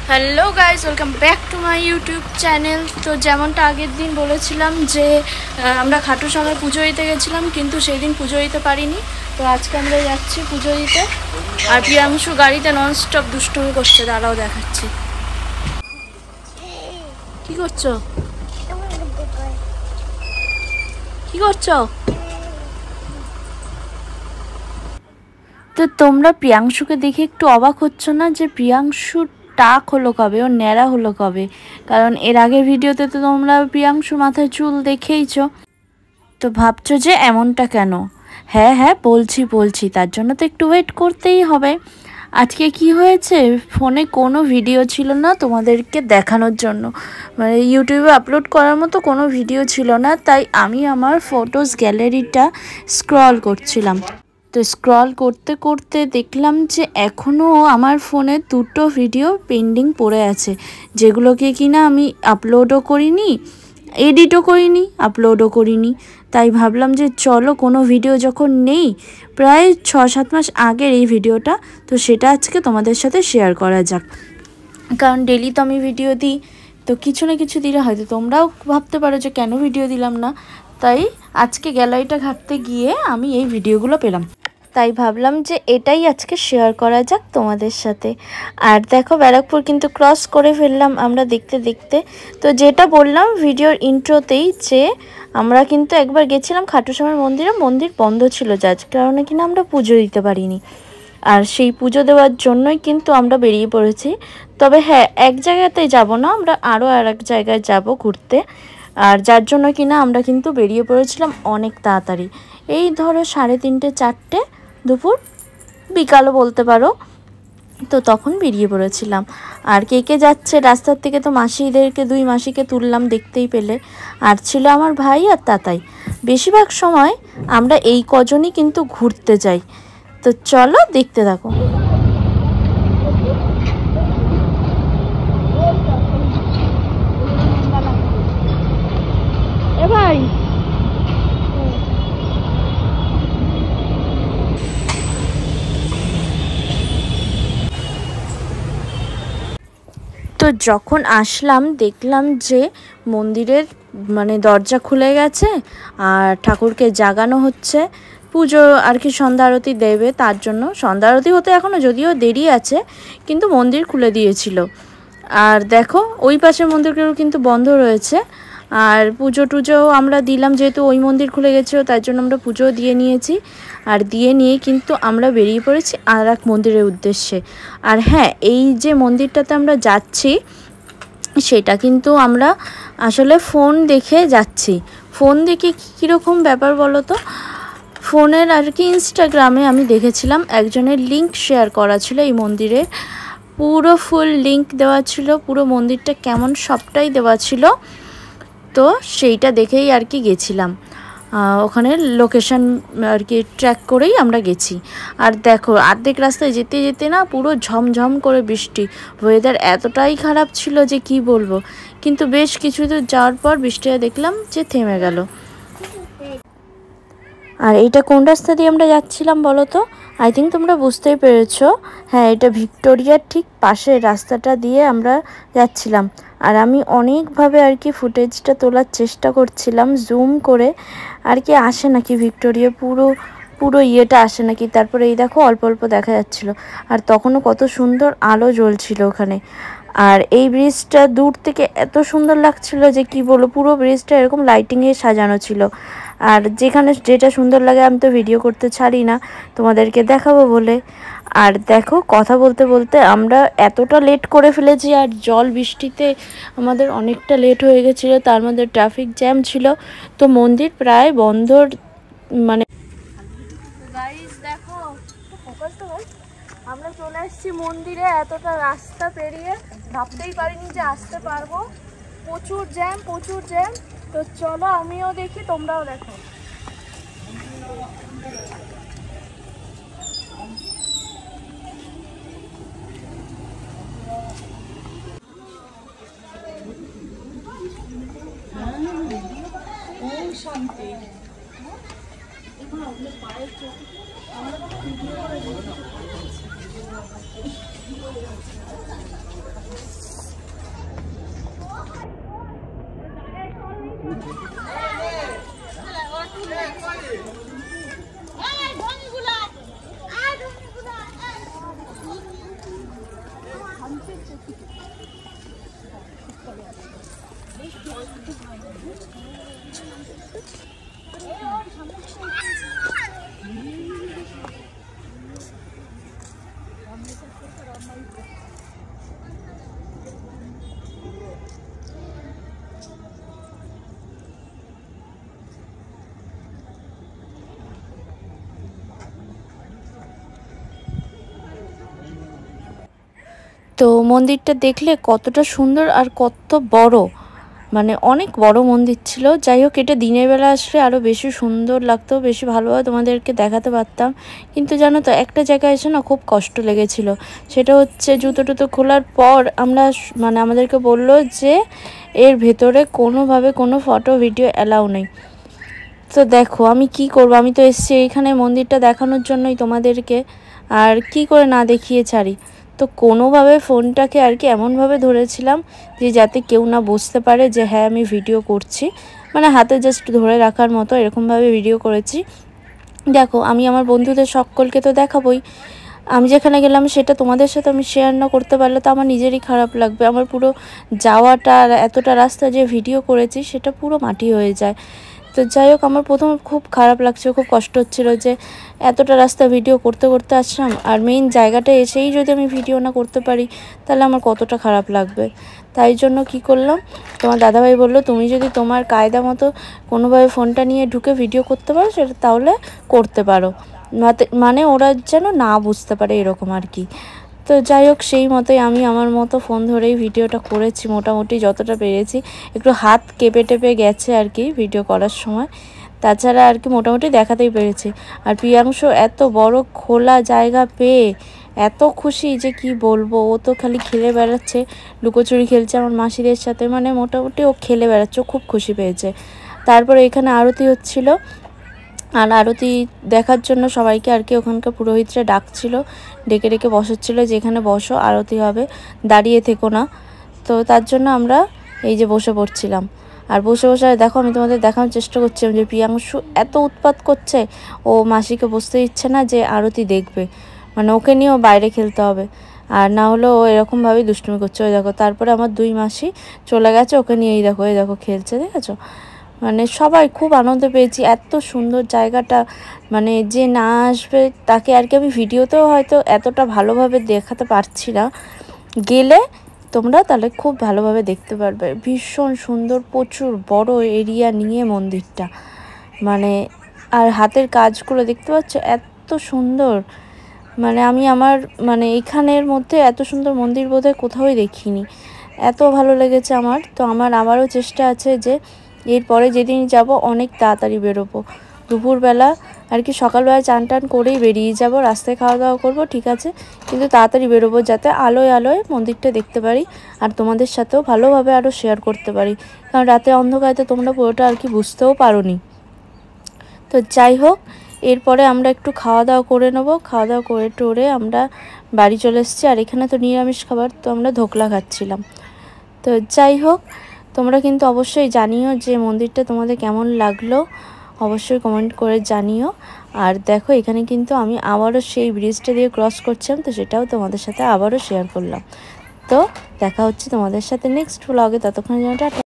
Hello guys, welcome back to my YouTube channel. তো যেমনটা আগের দিন বলেছিলাম যে আমরা খাটু শ্যামার পুজো দিতে গেছিলাম, কিন্তু সেই দিন পুজো দিতে পারিনি। তো আজকে আমরা যাচ্ছি পুজো দিতে। আর প্রিয়াংশু গাড়িতে ননস্টপ দুষ্টুমি করছে, দাঁড়াও দেখাচ্ছি। কি করছো? কি করছো? তো তোমরা প্রিয়াংশুকে দেখে একটু অবাক হচ্ছ না যে প্রিয়াংশুর টাক হলো কবে, ওর ন্যাড়া হলো কবে? কারণ এর আগের ভিডিওতে তো তোমরা প্রিয়াংশুর মাথায় চুল দেখেইছো। তো ভাবছো যে এমনটা কেন? হ্যাঁ বলছি, তার জন্য তো একটু ওয়েট করতেই হবে। আজকে কি হয়েছে, ফোনে কোনো ভিডিও ছিল না তোমাদেরকে দেখানোর জন্য, মানে ইউটিউবে আপলোড করার মতো কোনো ভিডিও ছিল না। তাই আমি আমার ফটোস গ্যালারিটা স্ক্রল করছিলাম। তো স্ক্রল করতে করতে দেখলাম যে এখনও আমার ফোনে দুটো ভিডিও পেন্ডিং পড়ে আছে, যেগুলোকে কিনা আমি আপলোডও করিনি, এডিটও করিনি, আপলোডও করিনি। তাই ভাবলাম যে চলো, কোনো ভিডিও যখন নেই, প্রায় 6-7 মাস আগের এই ভিডিওটা, তো সেটা আজকে তোমাদের সাথে শেয়ার করা যাক। কারণ ডেলি তো আমি ভিডিও দিই, তো কিছু না কিছু দিলে হয়তো তোমরাও ভাবতে পারো যে কেন ভিডিও দিলাম না। তাই আজকে গ্যালারিটা ঘাঁটতে গিয়ে আমি এই ভিডিওগুলো পেলাম, তাই ভাবলাম যে এটাই আজকে শেয়ার করা যাক তোমাদের সাথে। আর দেখো, ব্যারাকপুর কিন্তু ক্রস করে ফেললাম আমরা দেখতে দেখতে। তো যেটা বললাম ভিডিওর ইন্ট্রোতেই, যে আমরা কিন্তু একবার গেছিলাম খাটু শ্যামার মন্দিরে, মন্দির বন্ধ ছিল, যার কারণে কিনা আমরা পুজো দিতে পারিনি। আর সেই পুজো দেওয়ার জন্যই কিন্তু আমরা বেরিয়ে পড়েছি। তবে হ্যাঁ, এক জায়গাতেই যাব না, আমরা আরও এক জায়গায় যাব ঘুরতে। আর যার জন্য কিনা আমরা কিন্তু বেরিয়ে পড়েছিলাম অনেক তাড়াতাড়ি, এই ধরো 3:30-4টে, দুপুর বিকালও বলতে পারো। তো তখন বেরিয়ে পড়েছিলাম। আর কে কে যাচ্ছে রাস্তার থেকে, তো মাসিদেরকে, 2 মাসিকে তুললাম দেখতেই পেলে। আর ছিল আমার ভাই আর তাতাই। বেশিরভাগ সময় আমরা এই কজনই কিন্তু ঘুরতে যাই। তো চলো দেখতে থাকো। এ ভাই, তো যখন আসলাম দেখলাম যে মন্দিরের মানে দরজা খুলে গেছে, আর ঠাকুরকে জাগানো হচ্ছে। পুজো আর কি সন্ধ্যা আরতি দেবে, তার জন্য সন্ধ্যা আরতি হতে এখনও যদিও দেরি আছে, কিন্তু মন্দির খুলে দিয়েছিল। আর দেখো, ওই পাশের মন্দিরগুলো কিন্তু বন্ধ রয়েছে। আর পুজো টুজোও আমরা দিলাম, যেহেতু ওই মন্দির খুলে গেছিলো, তার জন্য আমরা পুজোও দিয়ে নিয়েছি। আর দিয়ে নিয়ে কিন্তু আমরা বেরিয়ে পড়েছি আর এক মন্দিরের উদ্দেশ্যে। আর হ্যাঁ, এই যে মন্দিরটাতে আমরা যাচ্ছি, সেটা কিন্তু আমরা আসলে ফোন দেখে যাচ্ছি। ফোন দেখে কীরকম ব্যাপার বলো তো, ফোনের আর কি ইনস্টাগ্রামে আমি দেখেছিলাম একজনের লিঙ্ক শেয়ার করা ছিল এই মন্দিরের, পুরো ফুল লিঙ্ক দেওয়া ছিল, পুরো মন্দিরটা কেমন সবটাই দেওয়া ছিল। তো সেইটা দেখেই আর কি গেছিলাম, ওখানে লোকেশন আর কি ট্র্যাক করেই আমরা গেছি। আর দেখো, অর্ধেক রাস্তায় যেতে যেতে না পুরো ঝমঝম করে বৃষ্টি, ওয়েদার এতটাই খারাপ ছিল যে কি বলবো। কিন্তু বেশ কিছু দূর যাওয়ার পর বৃষ্টিটা দেখলাম যে থেমে গেল। আর এইটা কোন রাস্তা দিয়ে আমরা যাচ্ছিলাম বলো তো? আই থিঙ্ক তোমরা বুঝতেই পেরেছো। হ্যাঁ, এটা ভিক্টোরিয়ার ঠিক পাশের রাস্তাটা দিয়ে আমরা যাচ্ছিলাম। আর আমি অনেকভাবে আর কি ফুটেজটা তোলার চেষ্টা করছিলাম জুম করে, আর কি আসে নাকি ভিক্টোরিয়া পুরো ইয়েটা আসে নাকি। তারপরে এই দেখো, অল্প অল্প দেখা যাচ্ছিল। আর তখনও কত সুন্দর আলো জ্বলছিল ওখানে। আর এই ব্রিজটা দূর থেকে এত সুন্দর লাগছিল যে কি বলবো, পুরো ব্রিজটা এরকম লাইটিংয়ে সাজানো ছিল। আর যেখানে যেটা সুন্দর লাগে আমি তো ভিডিও করতে ছাড়ি না, তোমাদেরকে দেখাবো বলে। আর দেখো, কথা বলতে বলতে আমরা এতটা লেট করে ফেলেছি, আর জল বৃষ্টিতে আমাদের অনেকটা লেট হয়ে গেছিলো, তার মধ্যে ট্রাফিক জ্যাম ছিল। তো মন্দির প্রায় বন্ধর মানে দেখো, আমরা চলে এসেছি মন্দিরে, এতটা রাস্তা পেরিয়ে ভাবতেই পারিনি যে আসতে পারবো। প্রচুর জ্যাম। তো চলো আমিও দেখি, তোমরাও দেখো। শান্তি পায়ের চোখ আমরা তো মন্দিরটা দেখলে কতটা সুন্দর আর কত বড়, মানে অনেক বড় মন্দির ছিল। যাই হোক, এটা দিনের বেলা আসলে আরও বেশি সুন্দর লাগতো, বেশি ভালোভাবে তোমাদেরকে দেখাতে পারতাম। কিন্তু জানো তো, একটা জায়গায় এসে না খুব কষ্ট লেগেছিল। সেটা হচ্ছে জুতো টুতো খোলার পর আমরা মানে আমাদেরকে বললো যে এর ভেতরে কোনোভাবে কোনো ফটো ভিডিও অ্যালাউ নেই। তো দেখো আমি কি করব, আমি তো এসেছি এইখানে মন্দিরটা দেখানোর জন্যই তোমাদেরকে, আর কি করে না দেখিয়ে ছাড়ি। তো কোনোভাবে ফোনটাকে আর কি এমনভাবে ধরেছিলাম যে যাতে কেউ না বুঝতে পারে যে হ্যাঁ আমি ভিডিও করছি, মানে হাতে জাস্ট ধরে রাখার মতো এরকমভাবে ভিডিও করেছি। দেখো আমি আমার বন্ধুদের সকলকে তো দেখাবই, আমি যেখানে গেলাম সেটা তোমাদের সাথে আমি শেয়ার না করতে পারলে তো আমার নিজেরই খারাপ লাগবে। আমার পুরো যাওয়াটা আর এতটা রাস্তা যে ভিডিও করেছি সেটা পুরো মাটি হয়ে যায়। তো যাই হোক, আমার প্রথম খুব খারাপ লাগছে, খুব কষ্ট হচ্ছিল যে এতটা রাস্তা ভিডিও করতে করতে আসলাম, আর মেইন জায়গাটা এসেই যদি আমি ভিডিও না করতে পারি তাহলে আমার কতটা খারাপ লাগবে। তাই জন্য কি করলাম, তোমার দাদাভাই বললো তুমি যদি তোমার কায়দা মতো কোনোভাবে ফোনটা নিয়ে ঢুকে ভিডিও করতে পারো সেটা তাহলে করতে পারো, মানে ওরা যেন না বুঝতে পারে এরকম আর কি। তো যাই হোক, সেই মতোই আমি আমার মতো ফোন ধরেই ভিডিওটা করেছি, মোটামুটি যতটা পেরেছি। একটু হাত কেঁপে টেপে গেছে আর কি ভিডিও করার সময়, তাছাড়া আর কি মোটামুটি দেখাতেই পেরেছি। আর প্রিয়াংশু এত বড় খোলা জায়গা পেয়ে এত খুশি যে কি বলবো, ও তো খালি খেলে বেড়াচ্ছে, লুকোচুরি খেলছে আমার মাসিদের সাথে, মানে মোটামুটি ও খেলে বেড়াচ্ছে, ও খুব খুশি পেয়েছে। তারপরে এখানে আরতি হচ্ছিল, আর আরতি দেখার জন্য সবাইকে আর কি ওখানকার পুরোহিতরা ডাকছিল, ডেকে ডেকে বসাচ্ছিল যে এখানে বসো, আরতি হবে, দাঁড়িয়ে থেকো না। তো তার জন্য আমরা এই যে বসে পড়ছিলাম। আর বসে বসে দেখো আমি তোমাদের দেখানোর চেষ্টা করছিলাম যে প্রিয়াংশু এত উৎপাত করছে, ও মাসিকে বসতে দিচ্ছে না যে আরতি দেখবে, মানে ওকে নিয়েও বাইরে খেলতে হবে, আর না হলে ও এরকমভাবেই দুষ্টুমি করছে। ওই দেখো তারপরে আমার দুই মাসি চলে গেছে, ওকে নিয়েই দেখো এই দেখো খেলছে, দেখেছো। মানে সবাই খুব আনন্দ পেয়েছি, এত সুন্দর জায়গাটা, মানে যে না আসবে তাকে আর কি আমি ভিডিওতেও হয়তো এতটা ভালোভাবে দেখাতে পারছি না, গেলে তোমরা তাহলে খুব ভালোভাবে দেখতে পারবে। ভীষণ সুন্দর, প্রচুর বড় এরিয়া নিয়ে মন্দিরটা, মানে আর হাতের কাজগুলো দেখতে পাচ্ছ এত সুন্দর, মানে আমি আমার মানে এখানের মধ্যে এত সুন্দর মন্দির বোধহয় কোথাওই দেখিনি, এত ভালো লেগেছে আমার। তো আমার আবারও চেষ্টা আছে যে এরপরে যেদিন যাব অনেক তাড়াতাড়ি বেরোবো, দুপুরবেলা আর কি, সকালবেলা চান টান করেই বেরিয়ে যাব, রাস্তায় খাওয়া দাওয়া করবো ঠিক আছে, কিন্তু তাড়াতাড়ি বেরোবো যাতে আলোয় আলোয় মন্দিরটা দেখতে পারি আর তোমাদের সাথেও ভালোভাবে আরও শেয়ার করতে পারি, কারণ রাতে অন্ধকারে তো তোমরা পুরোটা আর কি বুঝতেও পারোনি। তো যাই হোক, এরপরে আমরা একটু খাওয়া দাওয়া করে নেবো, খাওয়া দাওয়া করে টোরে আমরা বাড়ি চলে এসেছি। আর এখানে তো নিরামিষ খাবার, তো আমরা ধোকলা খাচ্ছিলাম। তো যাই হোক, তোমরা কিন্তু অবশ্যই জানিও যে মন্দিরটা তোমাদের কেমন লাগলো, অবশ্যই কমেন্ট করে জানিও। আর দেখো এখানে কিন্তু আমি আবারও সেই ব্রিজটা দিয়ে ক্রস করছিলাম, তো সেটাও তোমাদের সাথে আবারও শেয়ার করলাম। তো দেখা হচ্ছে তোমাদের সাথে নেক্সট ব্লগে, ততক্ষণের জন্য টাটা।